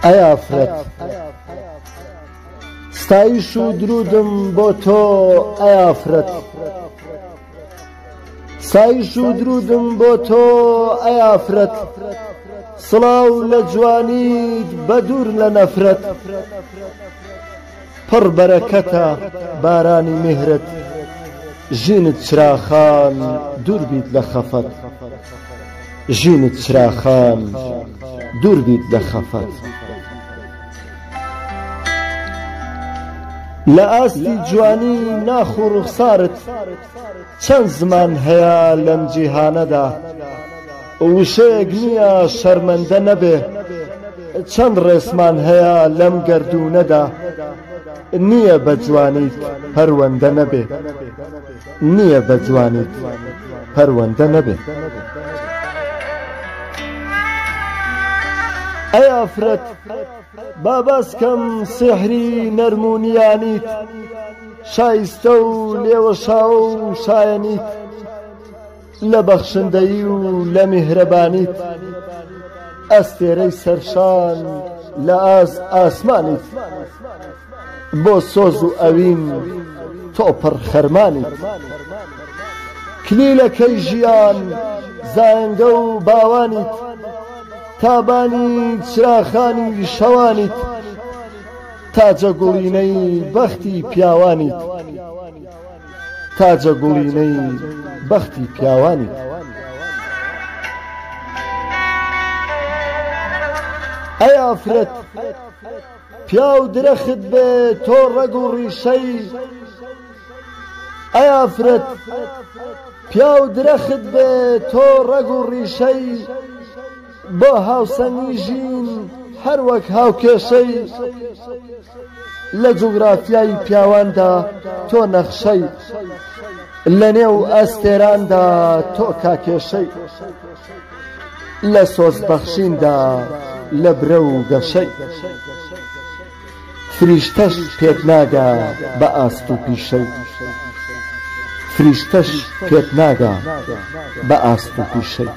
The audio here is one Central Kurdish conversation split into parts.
ئەی ئافرەت ستایش و درودم بۆ تۆ ئەی ئافرەت ستایش و درودم بۆ تۆ ئەی ئافرەت سڵاو لە جوانیت بە دوور لە نەفرەت پڕ بەرەکەتە بارانی میهرت ژینت چراخان دوور بیت لە خەفەت ژینت چراخان دوور بیت لە خەفەت لە ئاستی جوانی ناخ و ڕوخسارت چەند زمان هەیە لەم جیهانەدا وشەیەک نییە شەرمەندە نەبێ چەند ڕێسمان هەیە لەم گەردوونەدا نییە بە جوانیت پەروەندە نەبێ نییە بە جوانیت پەروەندە نەبێ ئەی ئافرەت با باسکەم سحری نەرمونیانیت شایستە و لێوەشاو و شایەنیت لە بەخشندەیی و لە میهرەبانیت ئەستێرەی سەرشان لە ئاسمانیت بۆ سۆز و ئەوین تۆ پڕ خەرمانیت کلیلەکەی ژیان زایەنگە و باوانیت تابانی چراخانی شەوانیت تاجە گوڵینەی بەختی پیاوانیت تاجە گوڵینەی بەختی پیاوانیت ئەی ئافرەت پیاو درەخت بێ تۆ ڕەگ و ڕیشەی ئەی ئافرەت پیاو درەخت بێ تۆ ڕەگ و ڕیشەی بۆ هاوسەنگی ژین هەر وەک هاوکێشەی لە جوگرافیای پیاواندا تۆ نەخشەی لە نێو ئەستێراندا تۆ کاکێشەی لە سۆزبەخشیندا لە برە و گەشەی فریشتەش پێت ناگا بە ئاست و پیشەی فریشتەش پێت ناگا بە ئاست و پیشەی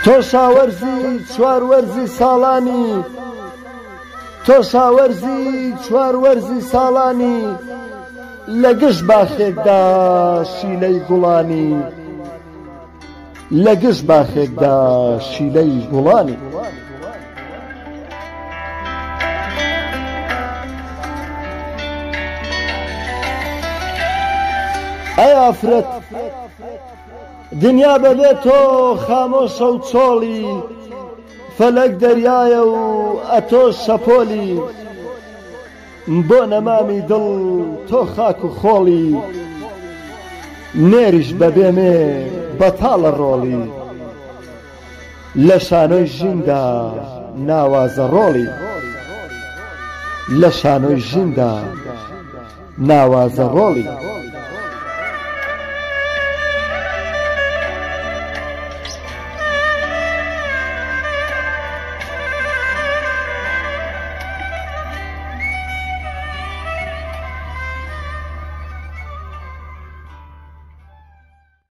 تۆ شاوەرزی چواروەرزی ساڵانی تۆ شاوەرزی چواروەرزی ساڵانی لە گشت باخێکدا شیلەی گوڵانی لە گشت باخێکدا شیلەی گوڵانی ئەی ئافرەت دنیا بەبێ تۆ خامۆشە و چۆڵی فەلەک دەریایە و ئەتۆ شەپۆلی بۆ نەمامی دڵ تۆ خاک و خۆڵی نێریش بەبێ مێ بەتاڵە ڕۆڵی لە شانۆی ژیندا ناوازە ڕۆڵی لە شانۆی ژیندا ناوازە ڕۆڵی